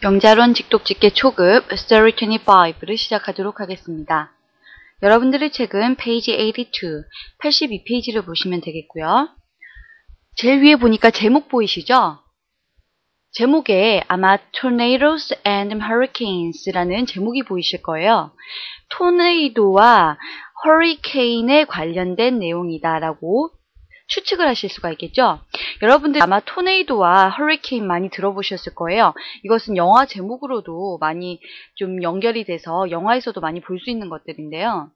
영자론 직독직계 초급 Story 25를 시작하도록 하겠습니다. 여러분들의 책은 페이지 82페이지를 보시면 되겠고요. 제일 위에 보니까 제목 보이시죠? 제목에 아마 Tornadoes and Hurricanes라는 제목이 보이실 거예요. 토네이도와 허리케인에 관련된 내용이다 라고 추측을 하실 수가 있겠죠. 여러분들 아마 토네이도와 허리케인 많이 들어보셨을 거예요. 이것은 영화 제목으로도 많이 좀 연결이 돼서 영화에서도 많이 볼 수 있는 것들인데요.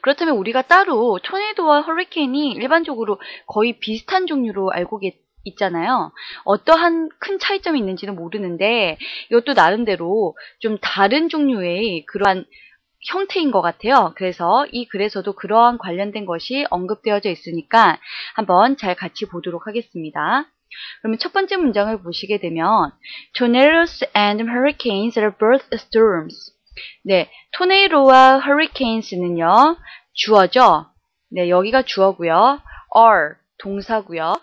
그렇다면 우리가 따로 토네이도와 허리케인이 일반적으로 거의 비슷한 종류로 알고 있잖아요. 어떠한 큰 차이점이 있는지는 모르는데 이것도 나름대로 좀 다른 종류의 그러한 형태인 것 같아요. 그래서 이 글에서도 그러한 관련된 것이 언급되어져 있으니까 한번 잘 같이 보도록 하겠습니다. 그러면 첫 번째 문장을 보시게 되면 Tornadoes and hurricanes are both storms. 네, 토네이도와 hurricanes는요. 주어죠. 네, 여기가 주어고요. are 동사고요.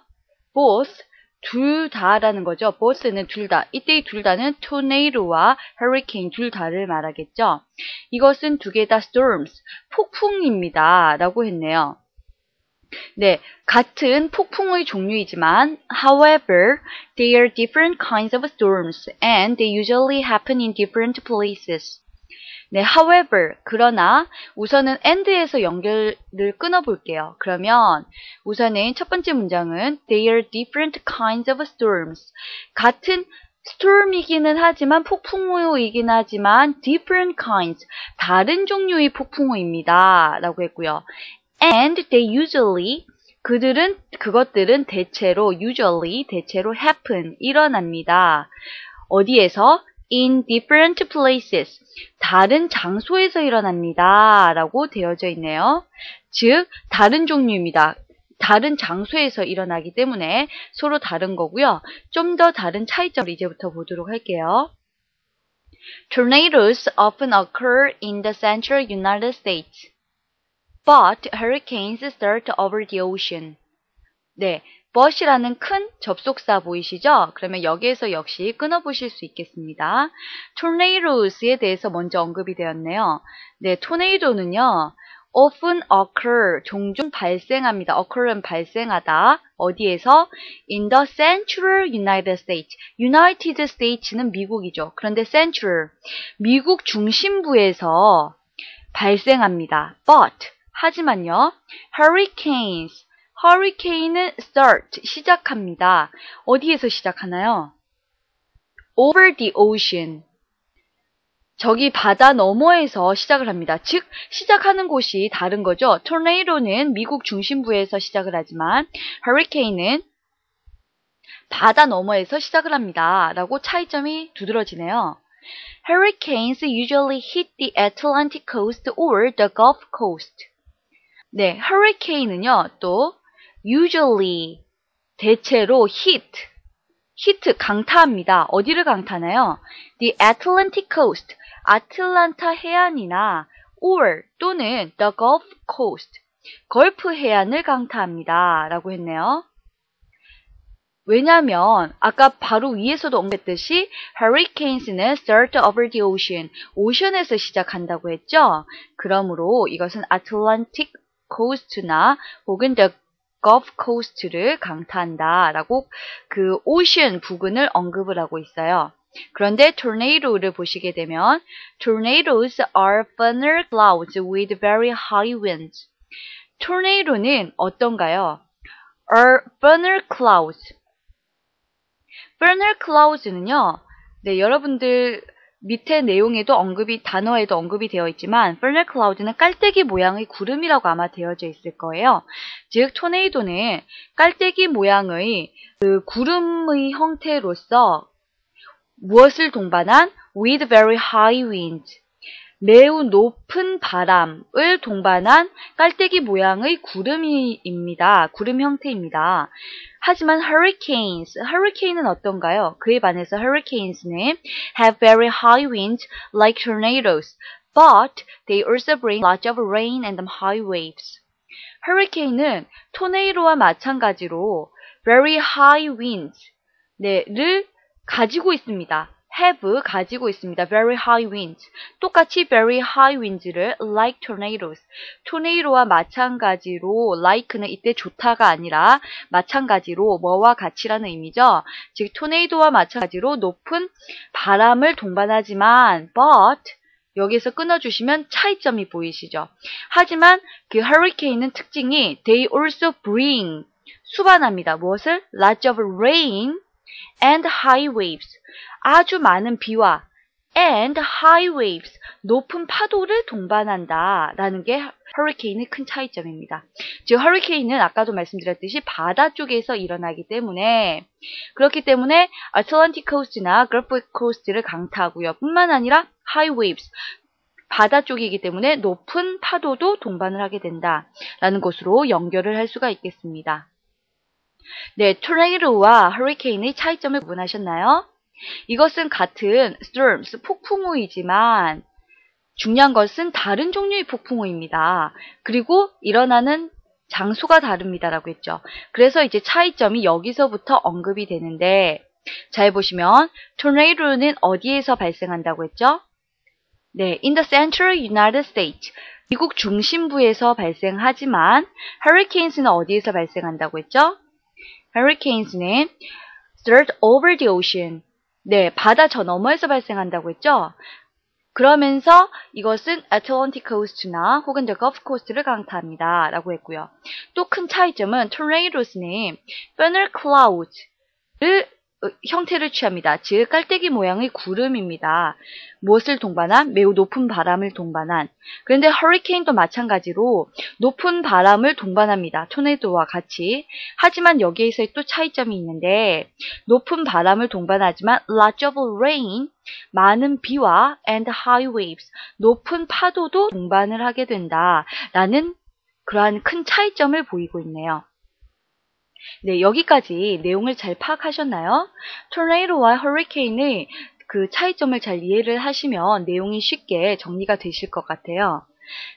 both 둘 다라는 거죠. both는 둘 다. 이때 이 둘 다는 tornado와 hurricane 둘 다를 말하겠죠. 이것은 두 개 다 storms, 폭풍입니다. 라고 했네요. 네, 같은 폭풍의 종류이지만 however, they are different kinds of storms and they usually happen in different places. 네, however, 그러나 우선은 and에서 연결을 끊어볼게요. 그러면 우선은 첫 번째 문장은 They are different kinds of storms. 같은 storm이기는 하지만 폭풍우이긴 하지만 different kinds, 다른 종류의 폭풍우입니다. 라고 했고요. And they usually, 그것들은 대체로 happen, 일어납니다. 어디에서? In different places. 다른 장소에서 일어납니다. 라고 되어져 있네요. 즉, 다른 종류입니다. 다른 장소에서 일어나기 때문에 서로 다른 거고요. 좀 더 다른 차이점을 이제부터 보도록 할게요. Tornadoes often occur in the central United States. But hurricanes start over the ocean. 네. but이라는 큰 접속사 보이시죠? 그러면 여기에서 역시 끊어보실 수 있겠습니다. tornados에 대해서 먼저 언급이 되었네요. 네, 토네이도는요. often occur, 종종 발생합니다. occur은 발생하다. 어디에서? in the central United States. United States는 미국이죠. 그런데 central, 미국 중심부에서 발생합니다. but, 하지만요. hurricanes, hurricane은 start, 시작합니다. 어디에서 시작하나요? over the ocean. 저기 바다 너머에서 시작을 합니다. 즉, 시작하는 곳이 다른 거죠. tornado는 미국 중심부에서 시작을 하지만 hurricane은 바다 너머에서 시작을 합니다. 라고 차이점이 두드러지네요. Hurricanes usually hit the Atlantic coast or the Gulf coast. 네, hurricane은요, 또 usually, 대체로 hit, 강타합니다. 어디를 강타나요? The Atlantic coast, 아틀란타 해안이나 or 또는 the Gulf coast, 걸프 해안을 강타합니다. 라고 했네요. 왜냐하면 아까 바로 위에서도 언급했듯이 hurricanes는 start over the ocean, 오션에서 시작한다고 했죠. 그러므로 이것은 Atlantic coast나 혹은 the Gulf coast를 강타한다 라고 그 오션 부근을 언급을 하고 있어요. 그런데 tornado를 보시게 되면 tornadoes are thunder clouds with very high winds. tornado는 어떤가요? are thunder clouds. thunder clouds는요. 네, 여러분들 밑에 내용에도 단어에도 언급이 되어 있지만 thunder cloud는 깔때기 모양의 구름이라고 아마 되어져 있을 거예요. 즉 토네이도는 깔때기 모양의 그 구름의 형태로서 무엇을 동반한 with very high wind, 매우 높은 바람을 동반한 깔때기 모양의 구름입니다. 구름 형태입니다. 하지만 hurricane은 어떤가요? 그에 반해서 hurricanes는 have very high winds like tornadoes, but they also bring lots of rain and high waves. hurricane은 토네이도와 마찬가지로 very high winds 를 가지고 있습니다. have 가지고 있습니다. very high winds. 똑같이 very high winds를 like tornadoes. 토네이도와 마찬가지로 like는 이때 좋다가 아니라 마찬가지로 뭐와 같이라는 의미죠. 즉 토네이도와 마찬가지로 높은 바람을 동반하지만 but 여기서 끊어주시면 차이점이 보이시죠. 하지만 그 hurricane은 특징이 they also bring 수반합니다. 무엇을? lots of rain and high waves. 아주 많은 비와 and high waves. 높은 파도를 동반한다. 라는 게 허리케인의 큰 차이점입니다. 즉 허리케인은 아까도 말씀드렸듯이 바다 쪽에서 일어나기 때문에 그렇기 때문에 아틀란틱 코스트나 걸프 코스트를 강타하고요. 뿐만 아니라 high waves. 바다 쪽이기 때문에 높은 파도도 동반을 하게 된다라는 것으로 연결을 할 수가 있겠습니다. 네, 토네이도와 허리케인의 차이점을 구분하셨나요? 이것은 같은 storms, 폭풍우이지만 중요한 것은 다른 종류의 폭풍우입니다. 그리고 일어나는 장소가 다릅니다라고 했죠. 그래서 이제 차이점이 여기서부터 언급이 되는데 잘 보시면 토네이도는 어디에서 발생한다고 했죠? 네, in the central United States. 미국 중심부에서 발생하지만 hurricanes는 어디에서 발생한다고 했죠? hurricanes는 start over the ocean. 네, 바다 저 너머에서 발생한다고 했죠? 그러면서 이것은 Atlantic Coast나 혹은 the Gulf Coast를 강타합니다. 라고 했고요. 또 큰 차이점은 tornados는 funnel clouds를 형태를 취합니다. 즉 깔때기 모양의 구름입니다. 무엇을 동반한? 매우 높은 바람을 동반한. 그런데 허리케인도 마찬가지로 높은 바람을 동반합니다. 토네이도와 같이. 하지만 여기에서의 또 차이점이 있는데 높은 바람을 동반하지만 lots of rain, 많은 비와 and high waves, 높은 파도도 동반을 하게 된다라는 그러한 큰 차이점을 보이고 있네요. 네, 여기까지 내용을 잘 파악하셨나요? 토네이도와 허리케인의 그 차이점을 잘 이해를 하시면 내용이 쉽게 정리가 되실 것 같아요.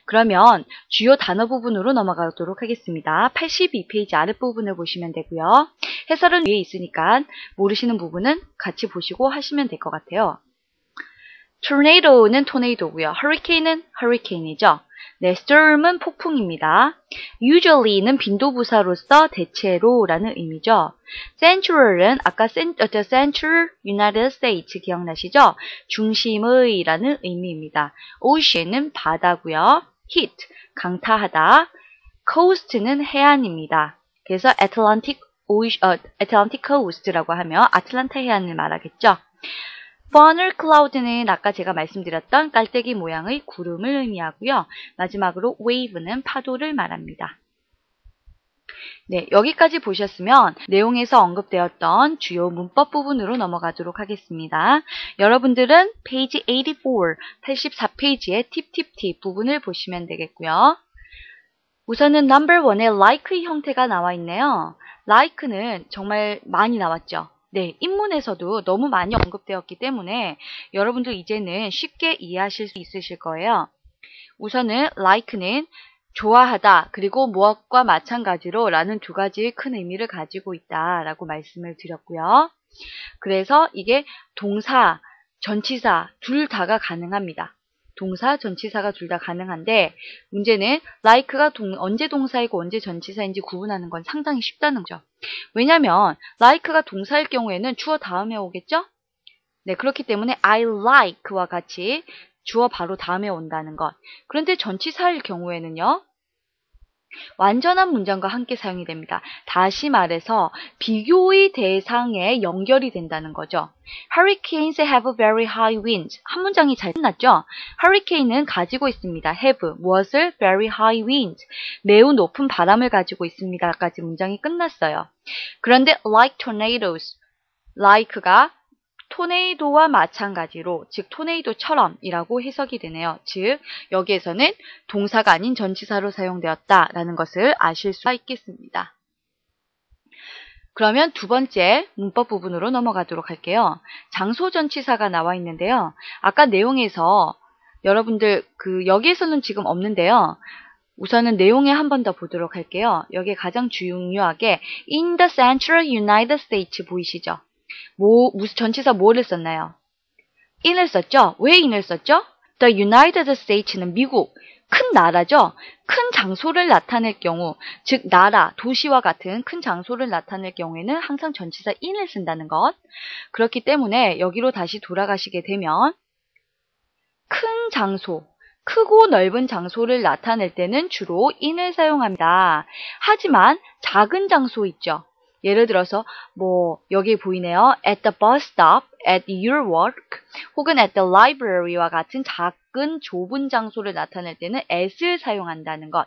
그러면 주요 단어 부분으로 넘어가도록 하겠습니다. 82페이지 아랫부분을 보시면 되고요. 해설은 위에 있으니까 모르시는 부분은 같이 보시고 하시면 될 것 같아요. 토네이도는 토네이도고요. 허리케인은 허리케인이죠. 네, storm은 폭풍입니다. usually는 빈도부사로서 대체로라는 의미죠. central은 아까 the central United States 기억나시죠? 중심의라는 의미입니다. ocean은 바다고요. heat, 강타하다. coast는 해안입니다. 그래서 Atlantic Coast라고 하면 아틀란타 해안을 말하겠죠. funnel cloud는 아까 제가 말씀드렸던 깔때기 모양의 구름을 의미하고요. 마지막으로 wave는 파도를 말합니다. 네, 여기까지 보셨으면 내용에서 언급되었던 주요 문법 부분으로 넘어가도록 하겠습니다. 여러분들은 페이지 84페이지의 팁 부분을 보시면 되겠고요. 우선은 number 1의 like의 형태가 나와 있네요. like는 정말 많이 나왔죠. 네, 인문에서도 너무 많이 언급되었기 때문에 여러분들 이제는 쉽게 이해하실 수 있으실 거예요. 우선은 like는 좋아하다 그리고 무엇과 마찬가지로 라는 두 가지의 큰 의미를 가지고 있다라고 말씀을 드렸고요. 그래서 이게 동사, 전치사 둘 다가 가능합니다. 동사, 전치사가 둘 다 가능한데 문제는 like가 언제 동사이고 언제 전치사인지 구분하는 건 상당히 쉽다는 거죠. 왜냐하면 like가 동사일 경우에는 주어 다음에 오겠죠? 네, 그렇기 때문에 I like와 같이 주어 바로 다음에 온다는 것. 그런데 전치사일 경우에는요. 완전한 문장과 함께 사용이 됩니다. 다시 말해서 비교의 대상에 연결이 된다는 거죠. Hurricanes have very high winds. 한 문장이 잘 끝났죠? Hurricane은 가지고 있습니다. have 무엇을? very high winds. 매우 높은 바람을 가지고 있습니다. 까지 문장이 끝났어요. 그런데 like tornadoes, like가 토네이도와 마찬가지로, 즉 토네이도처럼 이라고 해석이 되네요. 즉 여기에서는 동사가 아닌 전치사로 사용되었다라는 것을 아실 수가 있겠습니다. 그러면 두 번째 문법 부분으로 넘어가도록 할게요. 장소 전치사가 나와 있는데요. 아까 내용에서 여러분들 여기에서는 지금 없는데요. 우선은 내용에 한 번 더 보도록 할게요. 여기에 가장 중요하게 in the central United States 보이시죠? 무슨 전치사 뭐를 썼나요? in을 썼죠? 왜 in을 썼죠? The United States는 미국, 큰 나라죠? 큰 장소를 나타낼 경우, 즉 나라, 도시와 같은 큰 장소를 나타낼 경우에는 항상 전치사 in을 쓴다는 것. 그렇기 때문에 여기로 다시 돌아가시게 되면 큰 장소, 크고 넓은 장소를 나타낼 때는 주로 in을 사용합니다. 하지만 작은 장소 있죠? 예를 들어서 여기 보이네요. At the bus stop, at your work, 혹은 at the library와 같은 작은 좁은 장소를 나타낼 때는 at을 사용한다는 것.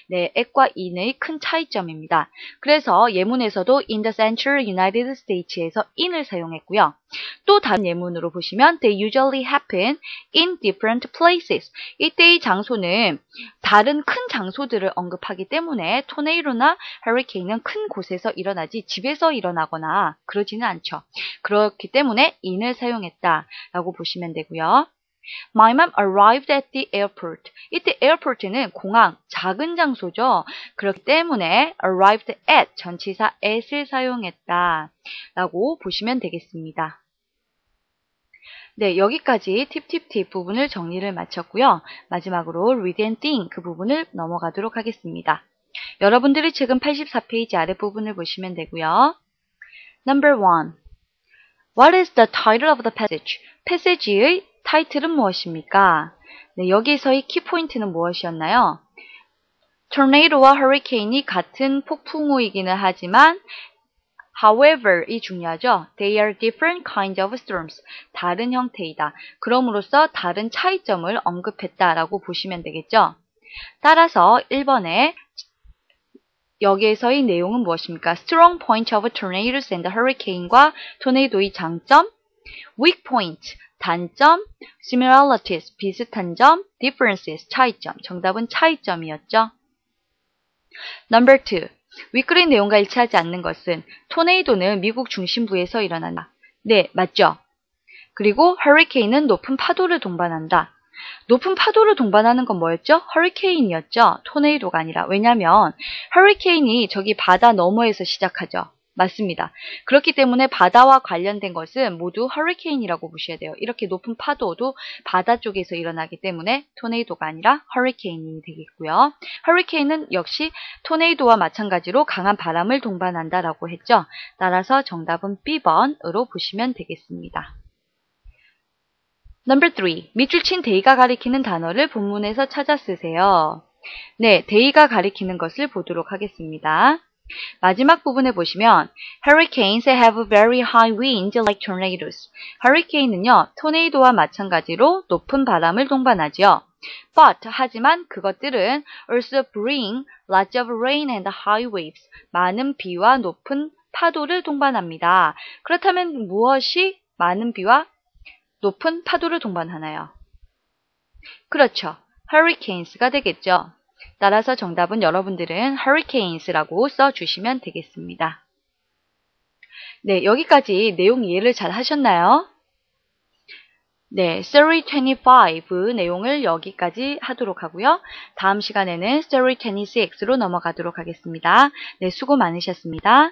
네, at과 in의 큰 차이점입니다. 그래서 예문에서도 in the central United States에서 in을 사용했고요. 또 다른 예문으로 보시면 they usually happen in different places. 이때의 장소는 다른 큰 장소들을 언급하기 때문에 토네이도나 허리케인은 큰 곳에서 일어나지 집에서 일어나거나 그러지는 않죠. 그렇기 때문에 in을 사용했다라고 보시면 되고요. My mom arrived at the airport. 이때 airport는 공항, 작은 장소죠. 그렇기 때문에 arrived at 전치사 at을 사용했다라고 보시면 되겠습니다. 네, 여기까지 팁 부분을 정리를 마쳤고요. 마지막으로 read and think 그 부분을 넘어가도록 하겠습니다. 여러분들이 책은 84페이지 아랫부분을 보시면 되고요. Number 1. What is the title of the passage? 패시지의 타이틀은 무엇입니까? 네, 여기에서의 키포인트는 무엇이었나요? tornado와 hurricane이 같은 폭풍우이기는 하지만 however 이 중요하죠. They are different kinds of storms. 다른 형태이다. 그럼으로써 다른 차이점을 언급했다라고 보시면 되겠죠. 따라서 1번에 여기에서의 내용은 무엇입니까? Strong point of tornadoes and hurricane과 토네이도의 장점, weak point, 단점, similarities, 비슷한 점, differences, 차이점. 정답은 차이점이었죠. Number 2. 윗글의 내용과 일치하지 않는 것은 토네이도는 미국 중심부에서 일어난다. 네, 맞죠? 그리고 hurricane은 높은 파도를 동반한다. 높은 파도를 동반하는 건 뭐였죠? 허리케인이었죠. 토네이도가 아니라. 왜냐하면 허리케인이 저기 바다 너머에서 시작하죠. 맞습니다. 그렇기 때문에 바다와 관련된 것은 모두 허리케인이라고 보셔야 돼요. 이렇게 높은 파도도 바다 쪽에서 일어나기 때문에 토네이도가 아니라 허리케인이 되겠고요. 허리케인은 역시 토네이도와 마찬가지로 강한 바람을 동반한다라고 했죠. 따라서 정답은 B번으로 보시면 되겠습니다. Number 3. 밑줄 친 데이가 가리키는 단어를 본문에서 찾아 쓰세요. 네, 데이가 가리키는 것을 보도록 하겠습니다. 마지막 부분에 보시면 Hurricanes have very high winds like tornadoes. 허리케인은요, 토네이도와 마찬가지로 높은 바람을 동반하죠. But, 하지만 그것들은 also bring lots of rain and high waves. 많은 비와 높은 파도를 동반합니다. 그렇다면 무엇이 많은 비와 높은 파도를 동반하나요? 그렇죠. hurricanes가 되겠죠. 따라서 정답은 여러분들은 hurricanes라고 써주시면 되겠습니다. 네, 여기까지 내용 이해를 잘 하셨나요? 네, Story 25 내용을 여기까지 하도록 하고요. 다음 시간에는 Story 26로 넘어가도록 하겠습니다. 네, 수고 많으셨습니다.